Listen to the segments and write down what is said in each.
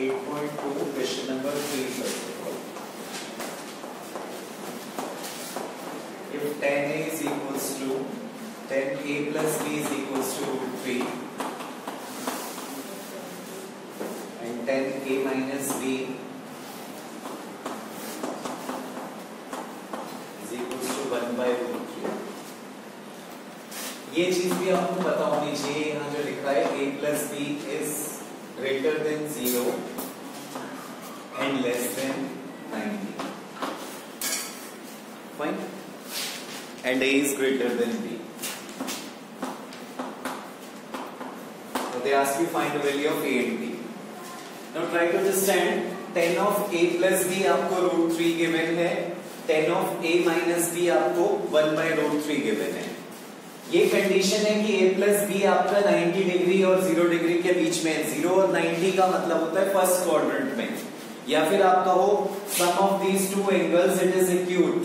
8.2 question number 3 first of all. If 10a is equals to 10a plus b is equals to root 3 and 10a minus b is equals to 1 by root 3. ये चीज भी आपको पता होनी चाहिए. यहाँ जो लिखा है a plus b is greater than 0 and less than 90. Fine. And a is greater than b. So they ask you find the value of a and b. Now try to understand. 10 of a plus b आपको root 3 given है. 10 of a minus b आपको 1 by root 3 given है. ये condition है कि a plus B आपका 90 degree और 0 degree के बीच में. 0 और 90 का मतलब होता है फर्स्ट क्वाड्रेंट में. या फिर आप कहो some of these two angles it is acute.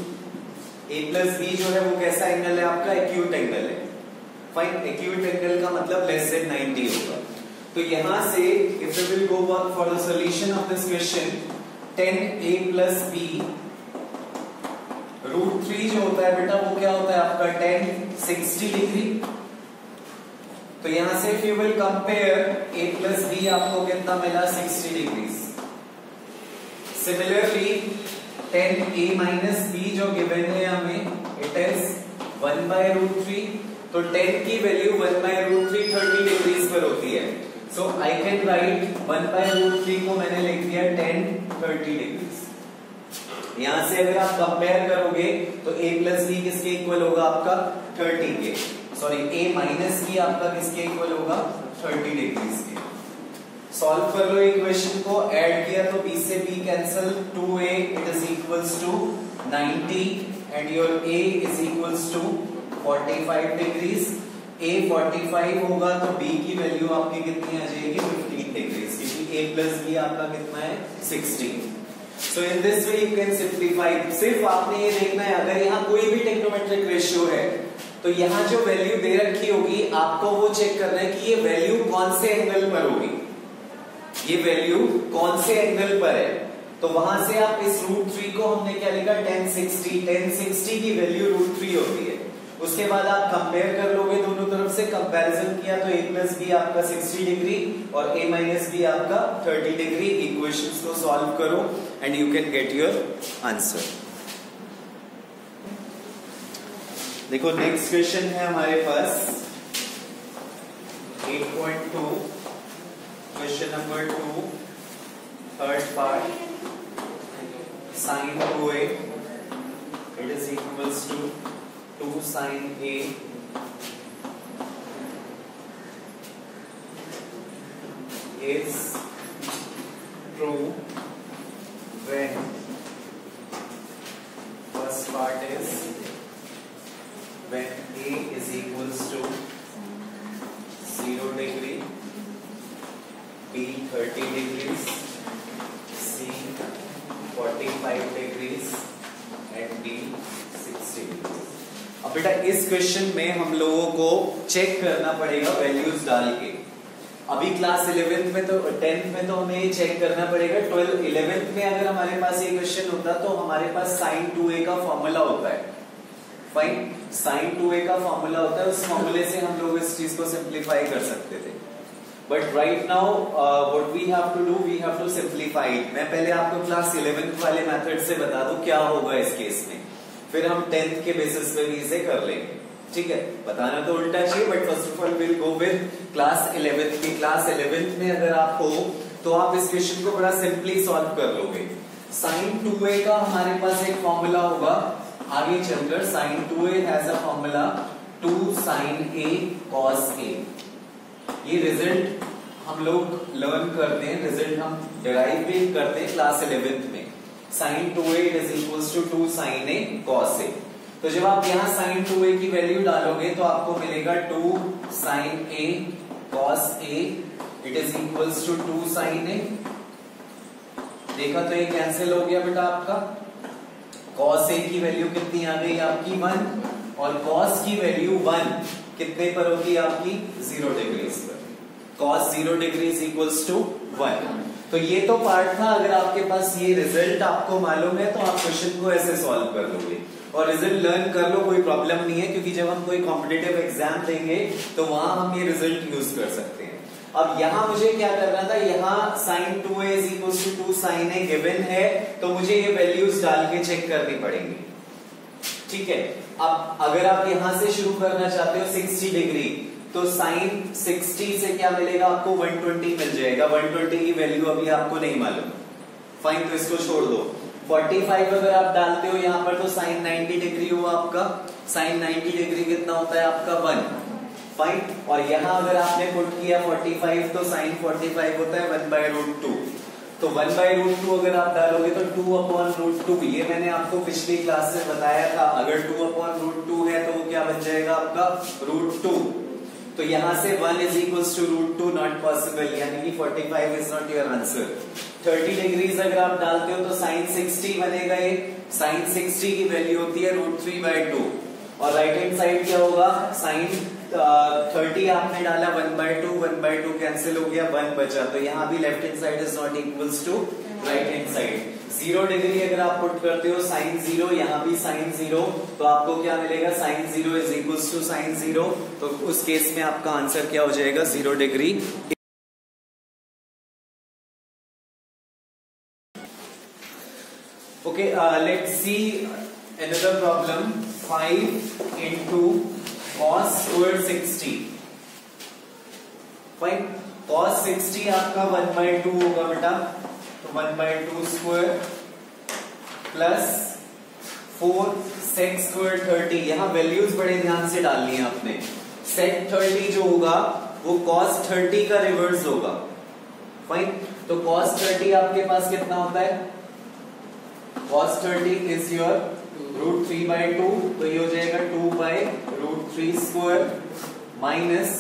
a plus B जो है वो कैसा एंगल है आपका? एक्यूट एंगल है. फाइन. एक्यूट एंगल का मतलब लेस देन 90 होगा. तो यहां से if we will go work for the solution of this question, 10a plus b root 3 जो होता है बेटा वो क्या होता है आपका 10 60 डिग्री. तो यहां से if you will compare a plus b आपको कितना मिला? 60 degree. Similarly 10a minus b जो गिवन है हमें इट इज 1 by root 3. तो 10 की वैल्यू 1 by root 3 30 डिग्री पर होती है. So I can write 1 by root 3 को मैंने लिख दिया 10 30 डिग्री. यहां से अगर आप कंपेयर करोगे तो a प्लस बी किसके इक्वल होगा आपका? 30 के. सॉरी a माइनस बी आपका किसके इक्वल होगा? 30 डिग्री के. सॉल्व कर लो इक्वेशन को. ऐड किया तो b से b cancel. 2a it is equals to 90 and your a is equals to 45 degrees. a 45 होगा तो b की वैल्यू आपकी कितनी आ जाएगी? 15 डिग्रीज. क्योंकि a प्लस b आपका कितना है? 60. So in this way you can simplify. सिर्फ आपने ये देखना है अगर यहाँ कोई भी टेक्नोमेट्रिक रेशियो है तो यहाँ जो वैल्यू दे रखी होगी आपको वो चेक करना है कि ये वैल्यू कौन से एंगल पर होगी. ये वैल्यू कौन से एंगल पर है. तो वहां से आप इस रूट 3 को हमने क्या लिखा? 1060 की वैल्यू रूट 3 होती है. उसके बाद आप कंपेयर कर लोगे दोनों तरफ से. कंपैरिजन किया तो a प्लस बी आपका 60 डिग्री और a माइनस बी आपका 30 डिग्री. इक्वेशंस को सॉल्व करो and you can get your answer. देखो नेक्स्ट क्वेश्चन है हमारे पास 8.2 question number 2 third part. sin 2a it is equals to 2 sin a is true when first part is when a is equals to 0 degree, b 30 degrees, c 45 degrees and d 60 degrees. अब बेटा इस question में हम लोगों को check करना पड़ेगा values डाल के. अभी क्लास 11th में तो 10th में तो हमें ये चेक करना पड़ेगा. 11th में अगर हमारे पास ये क्वेश्चन होता तो हमारे पास sin 2a का फॉर्मूला होता है. फाइन. sin 2a का फॉर्मूला होता है. उस फॉर्मूले से हम लोग इस चीज को सिंप्लीफाई कर सकते थे. But right now what we have to do, we have to simplify it. मैं पहले आपको क्लास 11th वाले मेथड से बता दूं क्या होगा इस केस में. फिर हम 10th के बेसिस पे भी इसे कर लेंगे. ठीक है. बताना तो उल्टा चाहिए but first of all will go with class 11th की. क्लास 11th में अगर आप हो तो आप इस क्वेश्चन को बड़ा सिंपली सॉल्व कर लोगे. sin 2a का हमारे पास एक फॉर्मूला होगा. आगे चलकर sin 2a has a formula 2 sin a cos a. ये रिजल्ट हम लोग लर्न करते हैं. रिजल्ट हम डिराइव भी करते हैं क्लास 11th में. sin 2a is equals to 2 sin a cos a. तो जब आप यहाँ sin 2a की वैल्यू डालोगे तो आपको मिलेगा 2 sin a cos a it is equals to 2 sin a. देखा तो ये कैंसिल हो गया बेटा आपका. cos a की वैल्यू कितनी आ गई आपकी? 1 और cos की वैल्यू 1 कितने पर होगी आपकी? 0 डिग्री पर. cos 0 degree is equals to 1। तो ये तो पार्ट था। अगर आपके पास ये रिजल्ट आपको मालूम है तो आप क्वेश्चन को ऐसे सॉल्व कर लोगे और रिजल्ट लर्न कर लो, कोई प्रॉब्लम नहीं है, क्योंकि जब हम कोई कॉम्पिटिटिव एग्जाम देंगे तो वहां हम ये रिजल्ट यूज कर सकते हैं। अब यहां मुझे क्या करना था, यहाँ sin 2a is equals to 2 sin a given है, तो मुझे ये वैल्यूज डाल के चेक करनी पड़ेंगी। ठीक है, अब अगर आप यहां से शुरू करना चाहते हो 60 डिग्री, तो sin 60 से क्या मिलेगा आपको, 120 मिल जाएगा। 120 की वैल्यू अभी आपको नहीं मालूम, फाइन, तो इसको छोड़ दो। 45 अगर आप डालते हो यहाँ पर तो sin 90 डिग्री हुआ आपका, sin 90 डिग्री कितना होता है आपका 1, फाइन। और यहाँ अगर आपने पुट किया 45 तो sin 45 होता है 1/√2, तो 1/√2 अगर आप डालोगे तो 2/√2, ये मैंने आपको पिछली क्लास से बताया था। अगर 2/√2 है तो वो क्या बन जाएगा आपका √2, तो यहां से 1 is equals to √2, not possible, यानी कि 45 is not your answer. 30 degrees अगर आप डालते हो तो sin 60 बनेगा, ये sin 60 की वैल्यू होती है √3/2, और राइट हैंड साइड क्या होगा, sin 30 आपने डाला 1/2 कैंसिल हो गया, 1 बचा, तो यहाँ भी left hand side is not equals to right hand side. 0 degree अगर आप पुट करते हो sin 0, यहाँ भी sin 0, तो आपको क्या मिलेगा, sin 0 is equals to sin 0, तो उस केस में आपका आंसर क्या हो जाएगा, 0 degree. Okay, let's see another problem. 5 into cos square 60, fine. cos 60 आपका 1/2 होगा बेटा, तो 1/2 स्क्वायर प्लस 4 sec स्क्वायर 30। यहाँ वैल्यूज बड़े ध्यान से डालनी है आपने। sec 30 जो होगा वो cos 30 का रिवर्स होगा, फाइन। तो cos 30 आपके पास कितना होता है, cos 30 इज योर √3/2, तो ये हो जाएगा 2/√3 square minus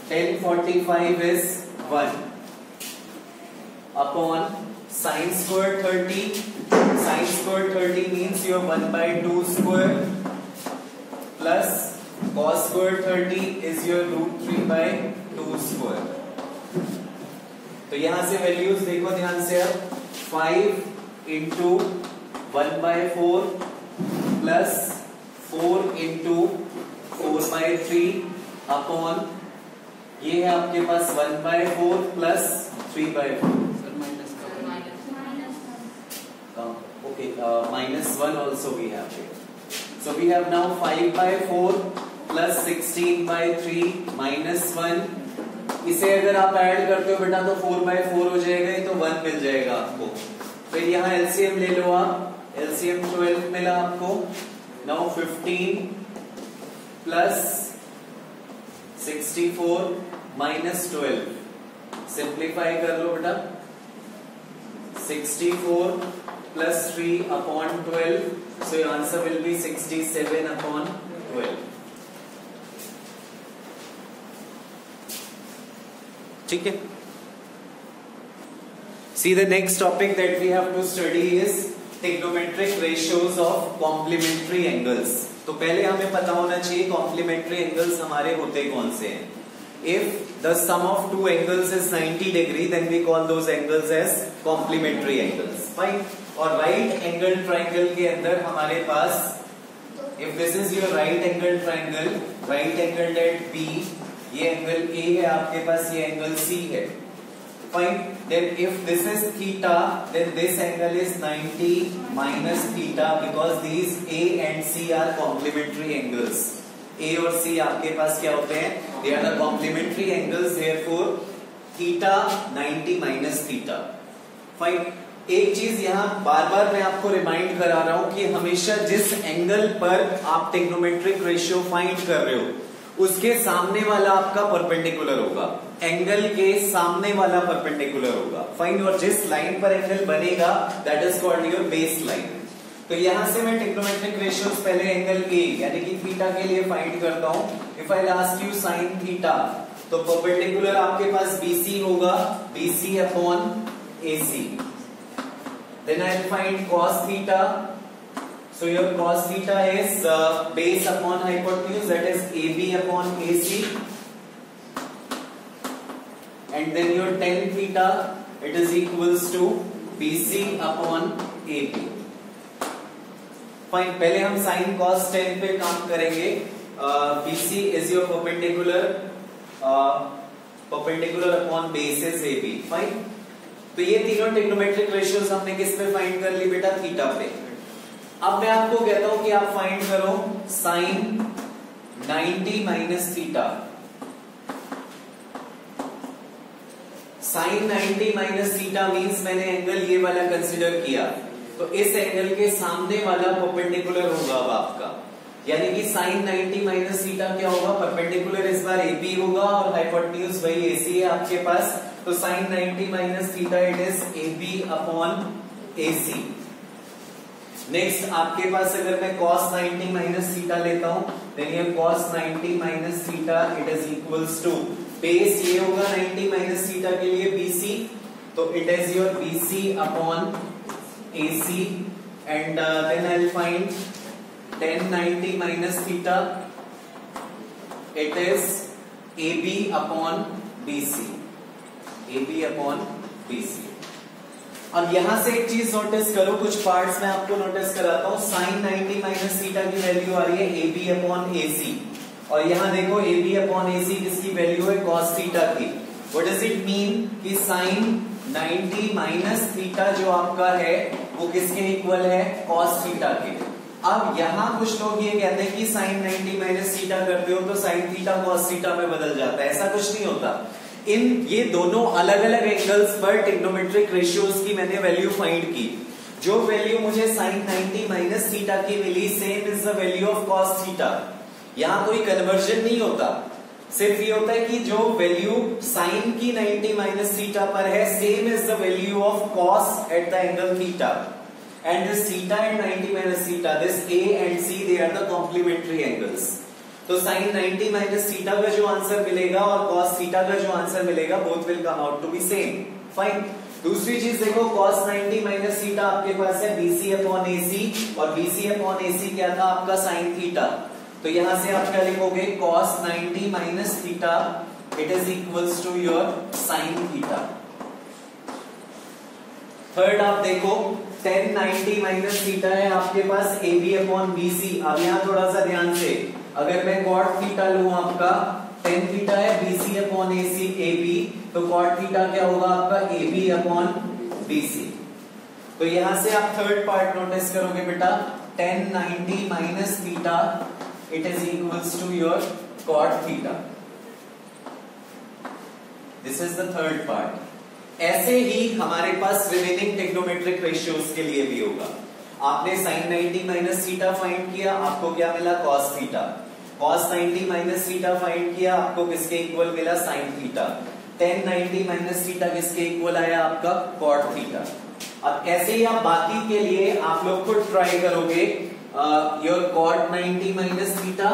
tan 45 is 1 upon sin square 30, sin square 30 means your 1/2 square plus cos square 30 is your √3/2 square। तो यहां से वैल्यूज देखो ध्यान से, अब 5 into 1/4 प्लस 4 into 4/3 अपॉन ये है आपके पास 1/4 plus 3/4, okay, -1 also we have here. So we have now 5/4 plus 16/3 -1। इसे अगर आप ऐड करते हो बेटा तो 4/4 हो जाएगा, तो 1 मिल जाएगा आपको। फिर यहाँ एलसीएम ले लो आप, एलसीएम 12 मिला आपको। नाउ 15 प्लस 64 माइनस 12, सिंप्लीफाई कर लो बेटा। 64 plus 3 upon 12, so your answer will be 67 upon 12। ठीक है, see the next topic that we have to study is trigonometric ratios of complementary angles। तो पहले हमें पता होना चाहिए complementary angles हमारे होते कौन से हैं। If the sum of two angles is 90 degree, then we call those angles as complementary angles, fine। और राइट एंगल ट्राइंगल के अंदर हमारे पास, if this is your right angle triangle, right angle at B, ये angle A है आपके पास, ये एंगल सी है, fine. Then if this is theta, then this angle is 90 minus theta, because these A and C are complementary angles. A और C आपके पास क्या होते हैं, they are the complementary angles, therefore theta 90 minus theta, fine. एक चीज यहाँ बार बार मैं आपको रिमाइंड करा रहा हूं कि हमेशा जिस एंगल पर आप ट्रिग्नोमेट्रिक रेशियो फाइंड कर रहे हो उसके सामने वाला आपका परपेंडिकुलर होगा, एंगल के सामने वाला परपेंडिकुलर होगा, फाइन। और जिस लाइन पर एंगल बनेगा that is called your base line. तो यहां से मैं ट्रिग्नोमेट्रिक रेशियोज पहले एंगल ए यानी कि थीटा के लिए फाइंड करता हूं। If I ask you sign theta, तो परपेंडिकुलर आपके पास BC होगा, BC upon AC। Then I will find cos theta. So your cos theta is base upon hypotenuse, that is AB upon AC. and then your tan theta, it is equals to BC upon AB. Fine, पहले हम sin cos tan पे काम करेंगे. BC is your perpendicular upon base is AB. Fine, तो ये तीनों trigonometric ratios हमने किस पे फाइंड कर ली बेटा? थीटा पे. अब मैं आपको कहता हूं कि आप फाइंड करो sin 90 minus theta. sin 90 minus theta means मैंने एंगल ये वाला कंसिडर किया, तो इस एंगल के सामने वाला परपेंडिकुलर होगा अब आपका, यानी कि sin 90 माइनस थीटा क्या होगा? परपेंडिकुलर इस बार AB होगा और हाइपोटेन्यूज वही AC है आपके पास, तो sin 90 minus theta it is AB upon AC. Next आपके पास अगर मैं cos 90 माइनस थीटा लेता हूं, देन ये cos 90 minus theta it is equals to base ये होगा 90 माइनस थीटा के लिए BC, तो it is your BC upon AC and then I'll find tan 90 minus theta, it is AB upon BC. AB upon BC. अब यहां से एक चीज नोटिस करो, कुछ पार्ट्स में आपको नोटिस कराता हूं. sin 90 माइनस थीटा की वैल्यू आ रही है AB अपॉन AC, और यहां देखो AB अपॉन AC किसकी वैल्यू है? cos थीटा की. What does it mean कि sin 90 माइनस थीटा जो आपका है वो किसके इक्वल है? cos थीटा के. अब यहां कुछ लोग ये कहते हैं कि sin 90 माइनस थीटा करते हो तो sin थीटा cos थीटा में बदल जाता है. ऐसा कुछ नहीं होता. इन ये दोनों अलग अलग एंगल्स पर ट्रिग्नोमेट्रिक रेशियोज की मैंने वैल्यू फाइंड की. जो वैल्यू मुझे sin 90 माइनस थीटा की मिली, same is the value of cos theta. यहां कोई कन्वर्जन नहीं होता, सिर्फ ये होता है कि जो वैल्यू साइन की 90 माइनस थीटा पर है, same is the value of cos at the angle theta, and this theta and 90 minus theta, this A and C, they are the complementary angles. तो साइन 90 माइनस थीटा का जो answer मिलेगा और cos theta का जो answer मिलेगा, both will come out to be same. Fine. दूसरी चीज देखो, cos 90 माइनस थीटा आपके पास है BC अपॉन AC, और BC अपॉन AC क्या था आपका? Sine theta. तो यहां से आप क्या लिखोगे? cos 90 minus theta it is equals to your sine theta. Third आप देखो, tan 90 माइनस थीटा है आपके पास AB अपॉन BC. अब यहां थोड़ा सा ध्यान से, अगर मैं cot थीटा लूं आपका, tan थीटा है BC अपॉन AC AB, तो cot थीटा क्या होगा आपका? AB upon BC. तो यहां से आप थर्ड पार्ट नोटिस करोगे बेटा, tan 90 minus theta it is equals to your cot theta. This is the third part. ऐसे ही हमारे पास रिमेनिंग ट्रिग्नोमेट्रिक रेशियोज के लिए भी होगा. आपने sin 90 माइनस थीटा फाइंड किया, आपको क्या मिला? cos theta. cos 90 minus theta find किया, आपको किसके इक्वल मिला? sin theta. tan 90 minus theta किसके इक्वल आया आपका? cot theta. अब ऐसे ही आप बाकी के लिए आप लोग खुद ट्राई करोगे. योर cot 90 माइनस थीटा,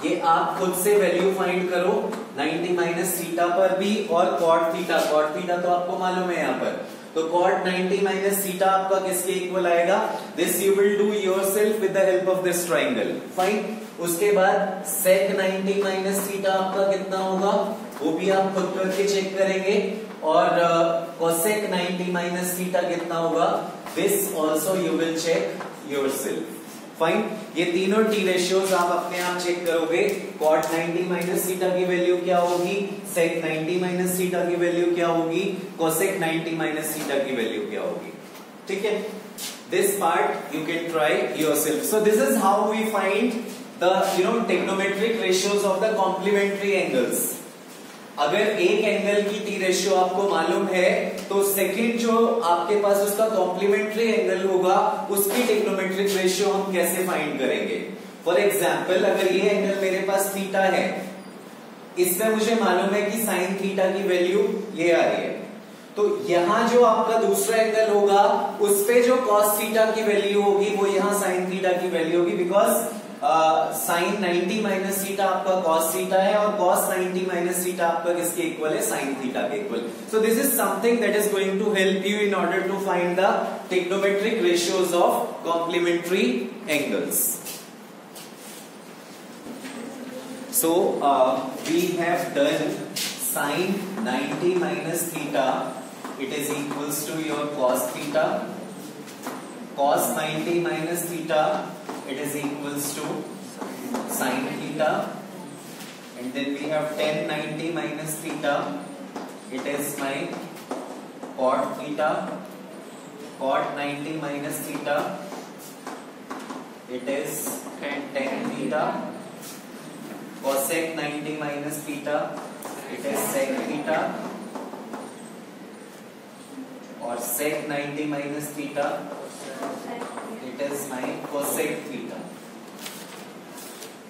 ये आप खुद से वैल्यू फाइंड करो 90 माइनस थीटा पर भी, और cot थीटा. cot थीटा तो आपको मालूम है यहाँ पर, तो cot 90 माइनस थीटा आपका किसके इक्वल आएगा? This you will do yourself with the help of this triangle. Fine. उसके बाद sec 90 माइनस थीटा आपका कितना होगा, वो भी आप खुद करके चेक करेंगे, और cosec 90 माइनस थीटा कितना होगा, this also you will check yourself. Fine. ये तीनों टी रेशियोज आप अपने आप चेक करोगे. cot 90 माइनस थीटा की वैल्यू क्या होगी, sec 90 माइनस थीटा की वैल्यू क्या होगी, cosec 90 माइनस थीटा की वैल्यू क्या होगी. ठीक है. This part you can try yourself. So this is how we find the trigonometric ratios of the complementary angles. अगर एक एंगल की टी रेशियो आपको मालूम है, तो सेकंड जो आपके पास उसका कॉम्प्लीमेंट्री एंगल होगा, उसकी ट्रिग्नोमेट्रिक रेशियो हम कैसे फाइंड करेंगे. फॉर एग्जांपल, अगर ये एंगल मेरे पास थीटा है, इसमें मुझे मालूम है कि साइन थीटा की वैल्यू ये आ रही है, तो यहां जो आपका दूसरा एंगल होगा, उस पे जो cos थीटा की वैल्यू होगी, वो यहां साइन थीटा की वैल्यू होगी, बिकॉज साइन 90 माइनस थीटा आपका cos थीटा है, और cos 90 माइनस थीटा आपका किसके इक्वल है? साइन थीटा के equal. So this is something that is going to help you in order to find the trigonometric ratios of complementary angles. So we have done sin 90 minus theta, it is equals to your cos theta. Cos 90 minus theta, it is equals to sin theta. And then we have tan 90 minus theta, it is my cot theta. Cot 90 minus theta, it is tan theta. Cosec 90 minus theta, it is sec theta. Or sec 90 minus theta, it is my cosec theta.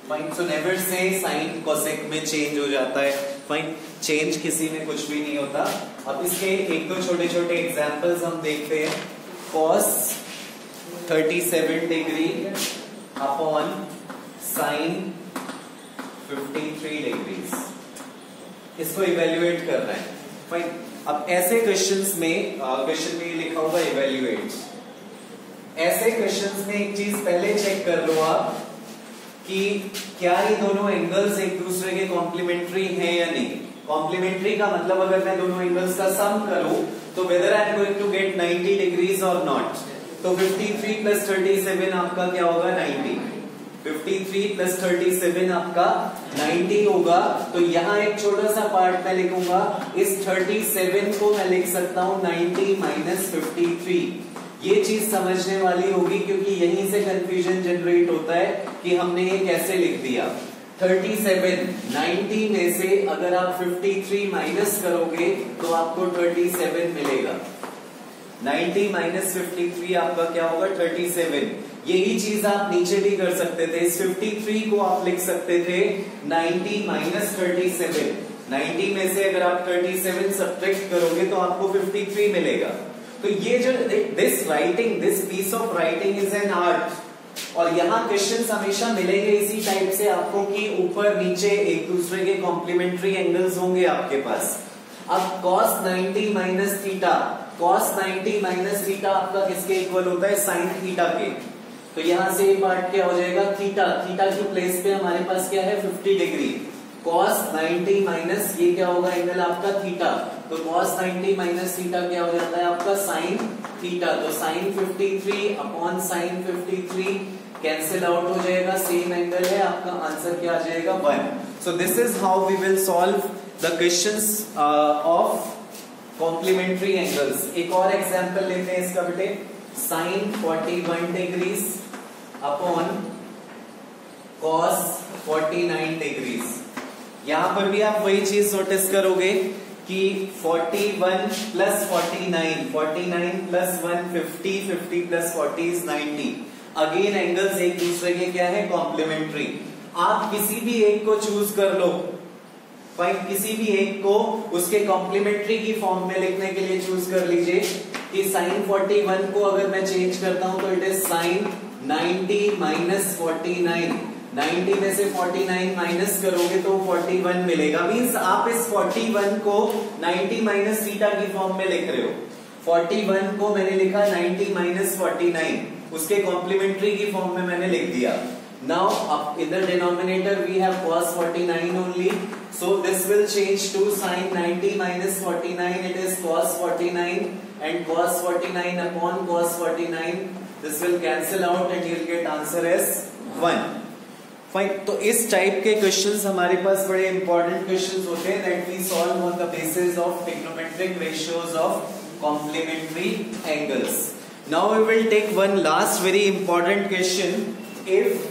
Fine. So never say sin cosec में change हो जाता है. Fine. Change किसी में कुछ भी नहीं होता. अब इसके एक दो छोटे छोटे एग्जांपल्स हम देखते हैं. Cos 37 degree upon sin 53 degrees. इसको इवेल्युएट कर रहे हैं. फाइन. अब ऐसे क्वेश्चंस में क्वेश्चन में लिखा होगा इवेल्युएट. ऐसे क्वेश्चंस में एक चीज पहले चेक कर लो आप कि क्या ये दोनों एंगल्स एक दूसरे के कॉम्प्लीमेंट्री हैं या नहीं. कॉम्प्लीमेंट्री का मतलब अगर मैं दोनों एंगल्स का सम करूं तो whether I am going to get 90 degrees और नॉट. तो 53 प्लस 37 आपका क्या होगा 90. 53 प्लस 37 आपका 90 होगा. तो यहाँ एक छोटा सा पार्ट मैं लिखूंगा. इस 37 को मैं लिख सकता हूँ 90 माइनस 53. ये चीज समझने वाली होगी क्योंकि यहीं से कंफ्यूजन जनरेट होता है कि हमने ये कैसे लिख दिया. 37 90 में से अगर आप 53 माइनस करोगे तो आपको 37 मिलेगा. 90 माइनस 53 आपका क्या होगा 37. यही चीज आप नीचे भी कर सकते थे. इस 53 को आप लिख सकते थे 90 माइनस 37. 90 में से अगर आप 37 सब्ट्रैक्ट करोगे तो आपको 53 मिलेगा. तो ये जो this piece of writing is an art. और यहाँ क्वेश्चंस हमेशा मिलेंगे इसी टाइप से आपको कि ऊपर नीचे एक दूसरे के कॉम्प्लीमेंट्री एंगल्स होंगे आपके पास. अब cos 90 minus theta, cos 90 minus theta आपका किसके इक्वल होता है sin थीटा के. तो यहां से ये पार्ट क्या हो जाएगा थीटा. थीटा की प्लेस पे हमारे पास क्या है 50 डिग्री. cos 90 माइनस ये क्या होगा एंगल आपका थीटा. तो cos 90 माइनस थीटा क्या हो जाता है आपका sin थीटा. तो sin 53 upon sin 53 cancel out हो जाएगा. सेम एंगल है. आपका आंसर क्या आ जाएगा 1. So this is how we will solve the questions of complementary angles. एक और एग्जांपल लेते हैं इसका बेटे. sin 41 degrees upon cos 49 degrees. यहां पर भी आप वही चीज नोटिस करोगे कि 41 plus 49, 49 plus 1 50, 50 plus 40 is 90. Again angles एक दूसरे के क्या है कॉम्प्लीमेंट्री. आप किसी भी एक को चूज कर लो. फाइन. किसी भी एक को उसके कॉम्प्लीमेंट्री की फॉर्म में लिखने के लिए चूज कर लीजिए कि sin 41 को अगर मैं चेंज करता हूं तो इट इज sin 90 माइनस 49. 90 में से 49 माइनस करोगे तो 41 मिलेगा. मींस आप इस 41 को 90 माइनस थीटा की फॉर्म में लिख रहे हो. 41 को मैंने लिखा 90 माइनस 49. उसके कॉम्प्लीमेंट्री की फॉर्म में मैंने लिख दिया. Now in the denominator we have cos 49 only. So this will change to sin 90 minus 49. It is cos 49 and cos 49 upon cos 49. This will cancel out and you'll get answer as 1. Fine. तो इस type के questions हमारे पास बड़े important questions होते हैं that we solve on the basis of trigonometric ratios of complementary angles. Now we will take one last very important question. If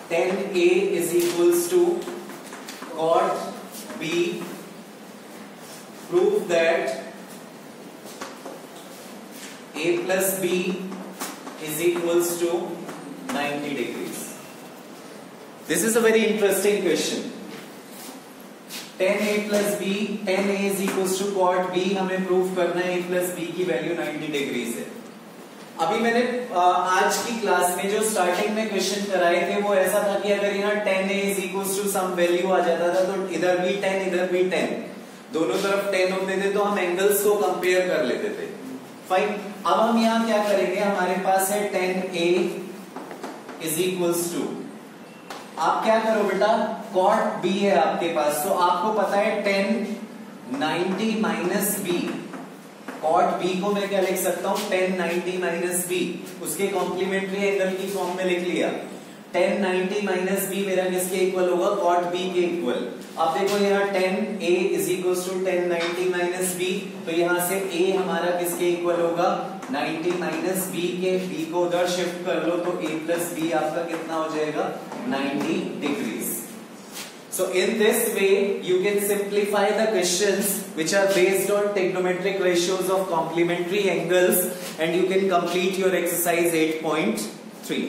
tan A is equals to cot B, prove that A plus B is equals to 90 degrees. This is a very interesting question. tan A plus B, tan A is equals to cot B. हमें prove करना है A plus B की value 90 degrees है. अभी मैंने आज की class में जो स्टार्टिंग में क्वेश्चन कराए थे वो ऐसा था कि अगर यहाँ tan A is equals to some value आ जाता था तो इधर भी 10 इधर भी 10, दोनों तरफ 10 होते थे तो हम एंगल्स को कंपेयर कर लेते थे. फाइन. अब हम यहाँ क्या करेंगे. हमारे पास है tan A is equals to आप क्या करो बेटा, कॉट बी है आपके पास, तो आपको पता है 10 90 माइनस बी, कॉट बी को मैं क्या लिख सकता हूं 10 90 माइनस बी, उसके कॉम्प्लीमेंट्री एंगल की फॉर्म में लिख लिया। 10 90 माइनस बी मेरा किसके इक्वल होगा, कॉट बी के इक्वल। अब देखो यहाँ 10 a is equal to 10 90 minus B, तो यहां से a हमारा किसके इक्वल होगा 90 माइनस बी के, b को उधर शिफ्ट कर लो तो a प्लस बी आपका कितना हो जाएगा 90 degrees. So in this way you can simplify the questions which are based on trigonometric ratios of complementary angles and you can complete your exercise 8.3.